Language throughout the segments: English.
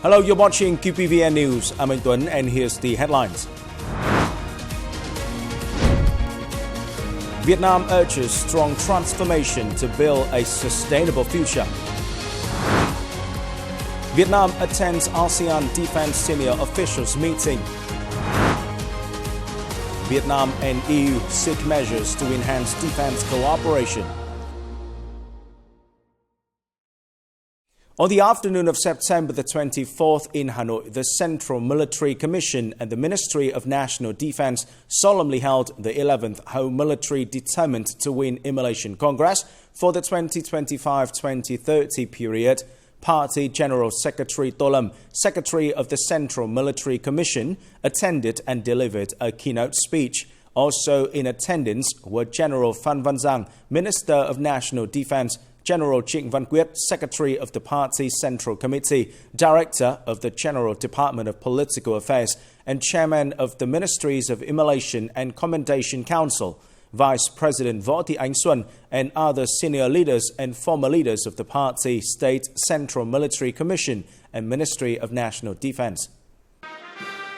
Hello, you're watching Qpvn News. I'm Anh Tuấn and here's the headlines. Vietnam urges strong transformation to build a sustainable future. Vietnam attends ASEAN Defense Senior Officials Meeting. Vietnam and EU seek measures to enhance defense cooperation. On the afternoon of September the 24th in Hanoi, the Central Military Commission and the Ministry of National Defense solemnly held the 11th Home Military Determined to Win Immolation Congress for the 2025-2030 period. Party General Secretary To Lâm, Secretary of the Central Military Commission, attended and delivered a keynote speech. Also in attendance were General Phan Văn Giang, Minister of National Defense, General Trịnh Văn Quyết, Secretary of the Party Central Committee, Director of the General Department of Political Affairs, and Chairman of the Ministries of Immolation and Commendation Council, Vice President Võ Thị Ánh Xuân, and other senior leaders and former leaders of the Party, State Central Military Commission, and Ministry of National Defense.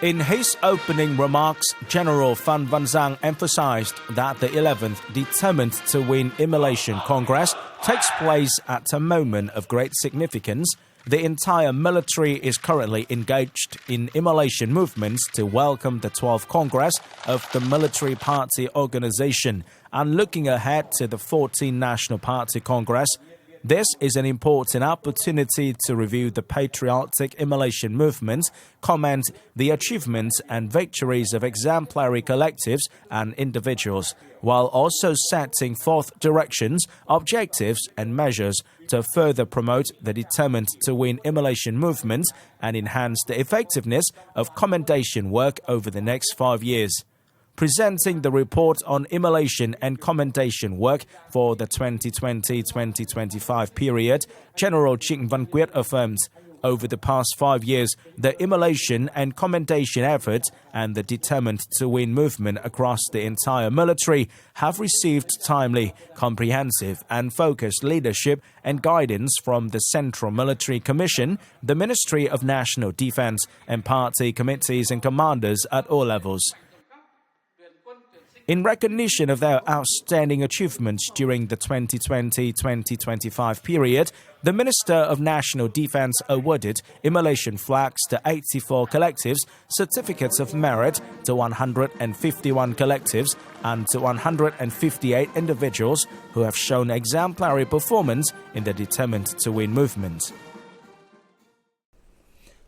In his opening remarks, General Phan Văn Giang emphasized that the 11th Determined to Win Immolation Congress takes place at a moment of great significance. The entire military is currently engaged in immolation movements to welcome the 12th Congress of the Military Party Organization and looking ahead to the 14th National Party Congress. This is an important opportunity to review the patriotic immolation movement, comment the achievements and victories of exemplary collectives and individuals, while also setting forth directions, objectives and measures to further promote the Determined to Win Immolation movement and enhance the effectiveness of commendation work over the next 5 years. Presenting the report on immolation and commendation work for the 2020-2025 period, General Trịnh Văn Quyết affirmed, over the past 5 years, the immolation and commendation efforts and the Determined to Win movement across the entire military have received timely, comprehensive and focused leadership and guidance from the Central Military Commission, the Ministry of National Defense, and party committees and commanders at all levels. In recognition of their outstanding achievements during the 2020-2025 period, the Minister of National Defense awarded immolation flags to 84 collectives, certificates of merit to 151 collectives, and to 158 individuals who have shown exemplary performance in the Determined to Win movement.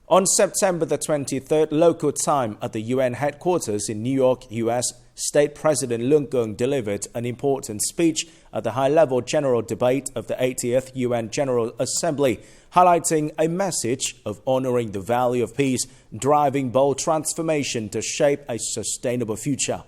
On September the 23rd, local time at the UN headquarters in New York, U.S., State President Lương Cường delivered an important speech at the high-level general debate of the 80th UN General Assembly, highlighting a message of honoring the value of peace, driving bold transformation to shape a sustainable future.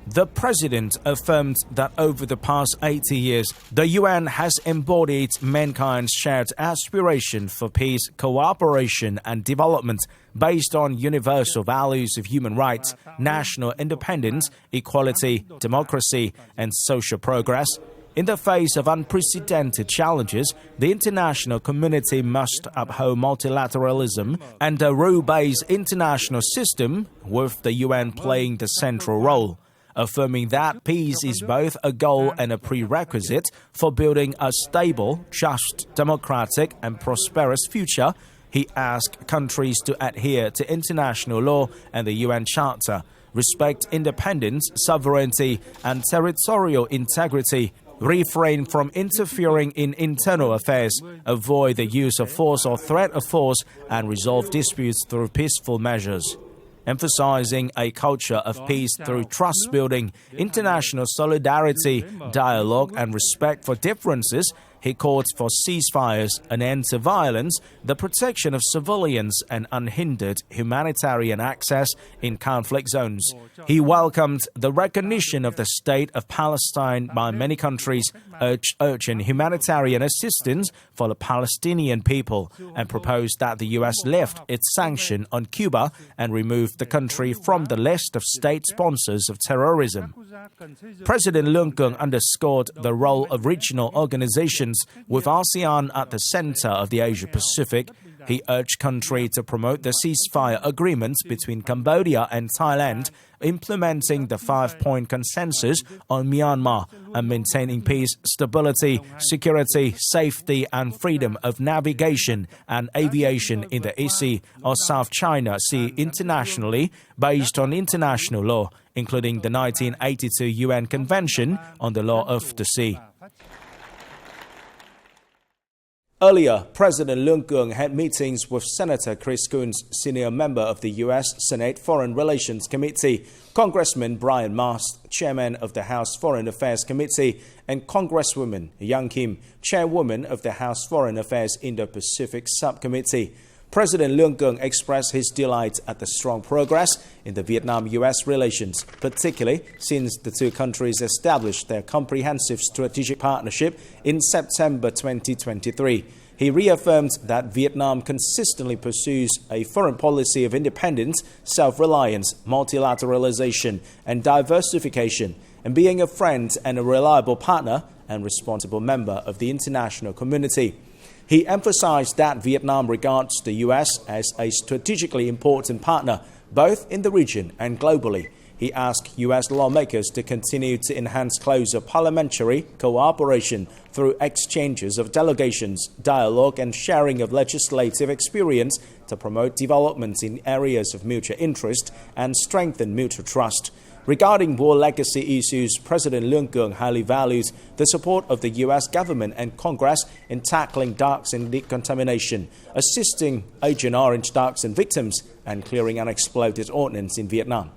The President affirmed that over the past 80 years, the UN has embodied mankind's shared aspiration for peace, cooperation and development based on universal values of human rights, national independence, equality, democracy and social progress. In the face of unprecedented challenges, the international community must uphold multilateralism and a rule-based international system, with the UN playing the central role. Affirming that peace is both a goal and a prerequisite for building a stable, just, democratic and prosperous future, he asked countries to adhere to international law and the UN Charter, respect independence, sovereignty and territorial integrity, refrain from interfering in internal affairs, avoid the use of force or threat of force, and resolve disputes through peaceful measures. Emphasizing a culture of peace through trust building, international solidarity, dialogue and respect for differences, he called for ceasefires, an end to violence, the protection of civilians and unhindered humanitarian access in conflict zones. He welcomed the recognition of the State of Palestine by many countries, urged urgent humanitarian assistance for the Palestinian people, and proposed that the U.S. lift its sanction on Cuba and remove the country from the list of state sponsors of terrorism. President Lương Cường underscored the role of regional organizations developments, with ASEAN at the center of the Asia-Pacific. He urged country to promote the ceasefire agreement between Cambodia and Thailand, implementing the 5-point consensus on Myanmar, and maintaining peace, stability, security, safety and freedom of navigation and aviation in the EC or South China Sea internationally based on international law, including the 1982 UN Convention on the Law of the Sea. Earlier, President Leung Keung had meetings with Senator Chris Coons, senior member of the U.S. Senate Foreign Relations Committee, Congressman Brian Mast, chairman of the House Foreign Affairs Committee, and Congresswoman Yang Kim, chairwoman of the House Foreign Affairs Indo-Pacific Subcommittee. President Leung Keung expressed his delight at the strong progress in the Vietnam-U.S. relations, particularly since the two countries established their comprehensive strategic partnership in September 2023. He reaffirmed that Vietnam consistently pursues a foreign policy of independence, self-reliance, multilateralization, and diversification, and being a friend and a reliable partner and responsible member of the international community. He emphasized that Vietnam regards the U.S. as a strategically important partner, both in the region and globally. He asked U.S. lawmakers to continue to enhance closer parliamentary cooperation through exchanges of delegations, dialogue, and sharing of legislative experience to promote developments in areas of mutual interest and strengthen mutual trust. Regarding war legacy issues, President Leung Keung highly valued the support of the U.S. government and Congress in tackling dioxin decontamination, assisting Agent Orange dioxin victims, and clearing unexploded ordnance in Vietnam.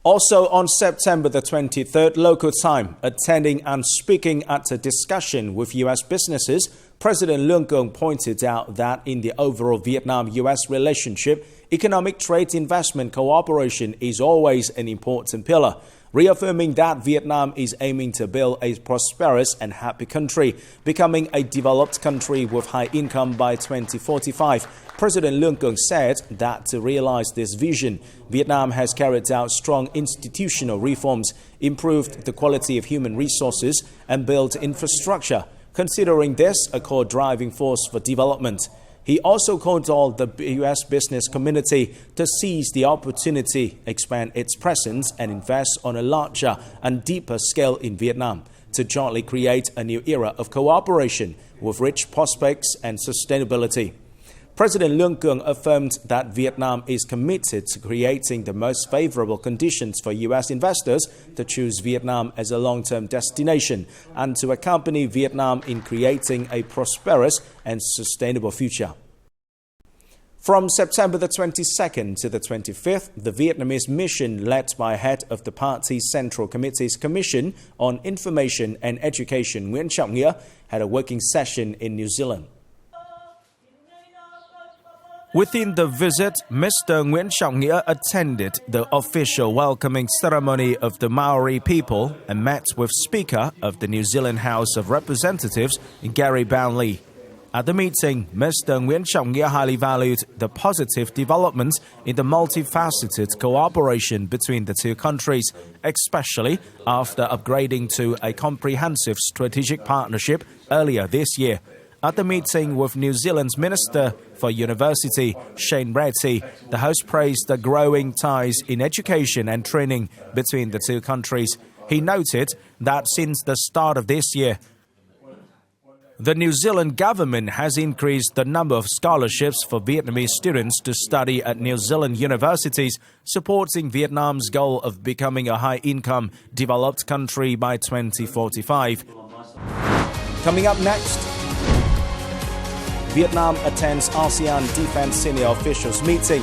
Also on September the 23rd local time, attending and speaking at a discussion with U.S. businesses, President Leung Keung pointed out that in the overall Vietnam-U.S. relationship, economic trade investment cooperation is always an important pillar, reaffirming that Vietnam is aiming to build a prosperous and happy country, becoming a developed country with high income by 2045. President Leung Keung said that to realize this vision, Vietnam has carried out strong institutional reforms, improved the quality of human resources, and built infrastructure, considering this a core driving force for development. He also called on the U.S. business community to seize the opportunity, expand its presence, and invest on a larger and deeper scale in Vietnam to jointly create a new era of cooperation with rich prospects and sustainability. President Leung Keung affirmed that Vietnam is committed to creating the most favorable conditions for U.S. investors to choose Vietnam as a long-term destination and to accompany Vietnam in creating a prosperous and sustainable future. From September the 22nd to the 25th, the Vietnamese mission led by head of the party's Central Committee's Commission on Information and Education, Nguyễn Trọng Nghĩa, had a working session in New Zealand. Within the visit, Mr. Nguyễn Trọng Nghĩa attended the official welcoming ceremony of the Maori people and met with Speaker of the New Zealand House of Representatives, Gary Bownley. At the meeting, Mr. Nguyễn Trọng Nghĩa highly valued the positive developments in the multifaceted cooperation between the two countries, especially after upgrading to a comprehensive strategic partnership earlier this year. At the meeting with New Zealand's Minister for University, Shane Retty, the host praised the growing ties in education and training between the two countries. He noted that since the start of this year, the New Zealand government has increased the number of scholarships for Vietnamese students to study at New Zealand universities, supporting Vietnam's goal of becoming a high-income, developed country by 2045. Coming up next, Vietnam attends ASEAN Defense Senior Officials Meeting.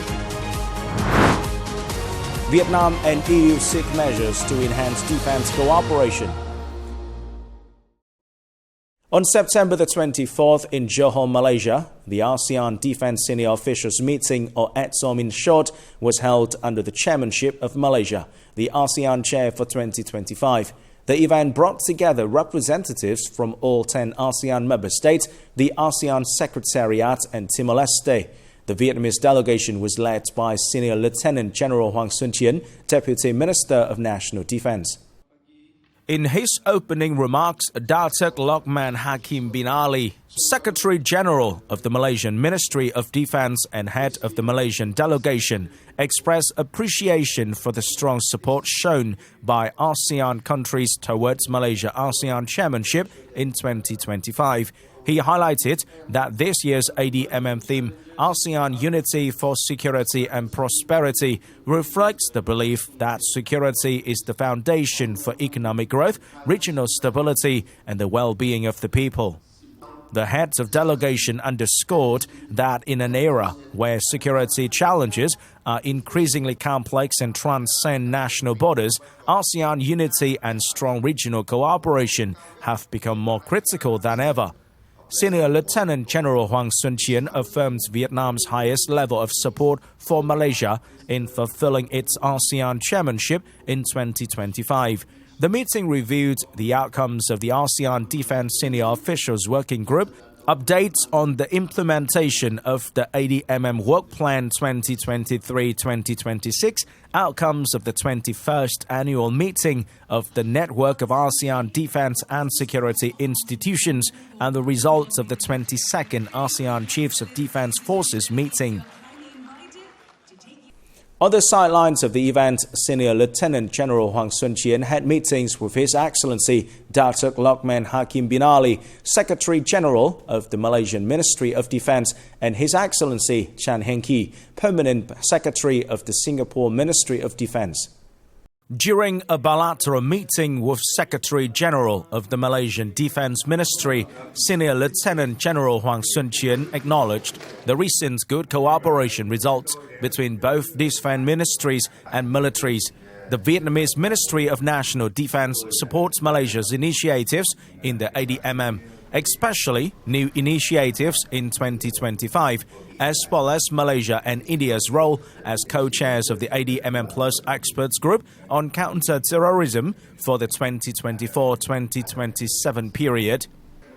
Vietnam and EU seek measures to enhance defense cooperation. On September the 24th in Johor, Malaysia, the ASEAN Defense Senior Officials Meeting, or ADSOM in short, was held under the chairmanship of Malaysia, the ASEAN chair for 2025. The event brought together representatives from all 10 ASEAN member states, the ASEAN Secretariat, and Timor-Leste. The Vietnamese delegation was led by Senior Lieutenant General Hoàng Xuân Chiến, Deputy Minister of National Defense. In his opening remarks, Datuk Lokman Hakim bin Ali, Secretary-General of the Malaysian Ministry of Defence and head of the Malaysian delegation, expressed appreciation for the strong support shown by ASEAN countries towards Malaysia ASEAN chairmanship in 2025. He highlighted that this year's ADMM theme, ASEAN Unity for Security and Prosperity, reflects the belief that security is the foundation for economic growth, regional stability, and the well-being of the people. The heads of delegation underscored that in an era where security challenges are increasingly complex and transcend national borders, ASEAN unity and strong regional cooperation have become more critical than ever. Senior Lieutenant General Hoàng Xuân Chiến affirmed Vietnam's highest level of support for Malaysia in fulfilling its ASEAN chairmanship in 2025. The meeting reviewed the outcomes of the ASEAN Defence Senior Officials Working Group, updates on the implementation of the ADMM Work Plan 2023-2026, outcomes of the 21st Annual Meeting of the Network of ASEAN Defence and Security Institutions, and the results of the 22nd ASEAN Chiefs of Defence Forces meeting. On the sidelines of the event, Senior Lieutenant General Hoàng Xuân Chiến had meetings with His Excellency Datuk Lokman Hakim bin Ali, Secretary-General of the Malaysian Ministry of Defence, and His Excellency Chan Heng Kee, Permanent Secretary of the Singapore Ministry of Defence. During a bilateral meeting with Secretary-General of the Malaysian Defence Ministry, Senior Lieutenant General Hoàng Xuân Chiến acknowledged the recent good cooperation results between both defence ministries and militaries. The Vietnamese Ministry of National Defence supports Malaysia's initiatives in the ADMM, especially new initiatives in 2025, as well as Malaysia and India's role as co-chairs of the ADMM Plus Experts Group on counter-terrorism for the 2024-2027 period.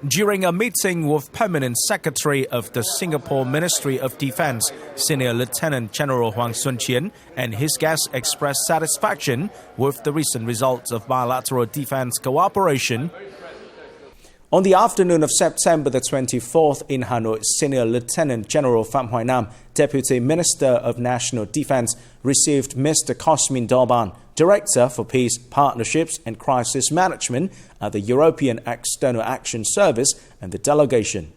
During a meeting with Permanent Secretary of the Singapore Ministry of Defence, Senior Lieutenant General Hoàng Xuân Chiến and his guests expressed satisfaction with the recent results of bilateral defence cooperation. On the afternoon of September the 24th in Hanoi, Senior Lieutenant General Phạm Hoài Nam, Deputy Minister of National Defence, received Mr. Cosmin Dorban, Director for Peace, Partnerships and Crisis Management at the European External Action Service, and the delegation.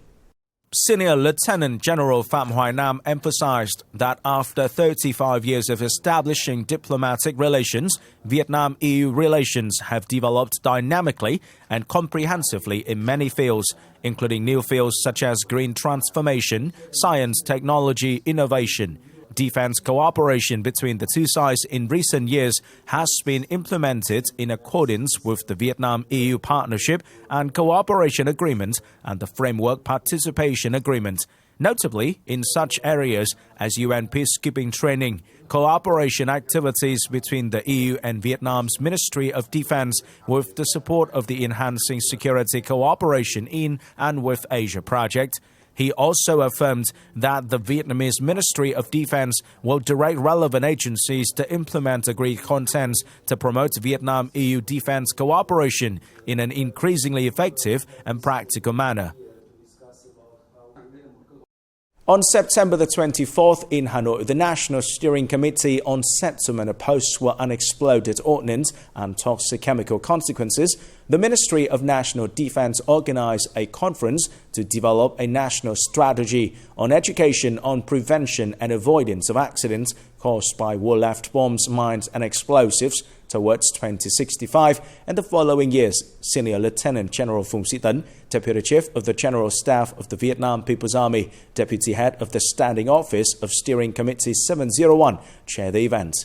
Senior Lieutenant General Phạm Hoài Nam emphasized that after 35 years of establishing diplomatic relations, Vietnam-EU relations have developed dynamically and comprehensively in many fields, including new fields such as green transformation, science, technology, innovation. Defence cooperation between the two sides in recent years has been implemented in accordance with the Vietnam-EU Partnership and Cooperation Agreement and the Framework Participation Agreement, notably in such areas as UN peacekeeping training, cooperation activities between the EU and Vietnam's Ministry of Defence with the support of the Enhancing Security Cooperation in and with Asia project. He also affirmed that the Vietnamese Ministry of Defence will direct relevant agencies to implement agreed contents to promote Vietnam-EU defence cooperation in an increasingly effective and practical manner. On September the 24th in Hanoi, the National Steering Committee on Settlement of Post-War Unexploded Ordnance and Toxic Chemical Consequences, the Ministry of National Defence organised a conference to develop a national strategy on education on prevention and avoidance of accidents caused by war-left bombs, mines and explosives towards 2065 and the following years. Senior Lieutenant General Phùng Sĩ Tấn, Deputy Chief of the General Staff of the Vietnam People's Army, Deputy Head of the Standing Office of Steering Committee 701, chaired the event.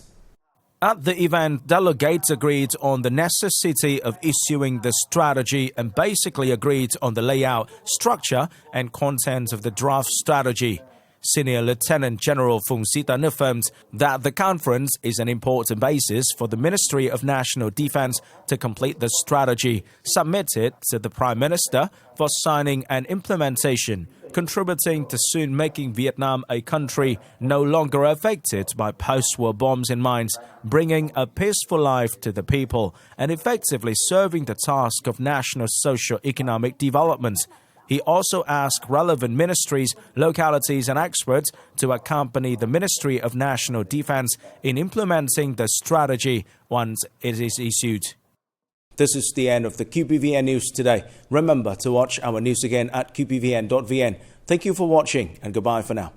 At the event, delegates agreed on the necessity of issuing the strategy and basically agreed on the layout, structure and content of the draft strategy. Senior Lieutenant General Phùng Sĩ Tấn affirmed that the conference is an important basis for the Ministry of National Defense to complete the strategy submitted to the Prime Minister for signing and implementation, contributing to soon making Vietnam a country no longer affected by post-war bombs and mines, bringing a peaceful life to the people, and effectively serving the task of national socio-economic development. He also asked relevant ministries, localities and experts to accompany the Ministry of National Defense in implementing the strategy once it is issued. This is the end of the QPVN News today. Remember to watch our news again at qpvn.vn. Thank you for watching and goodbye for now.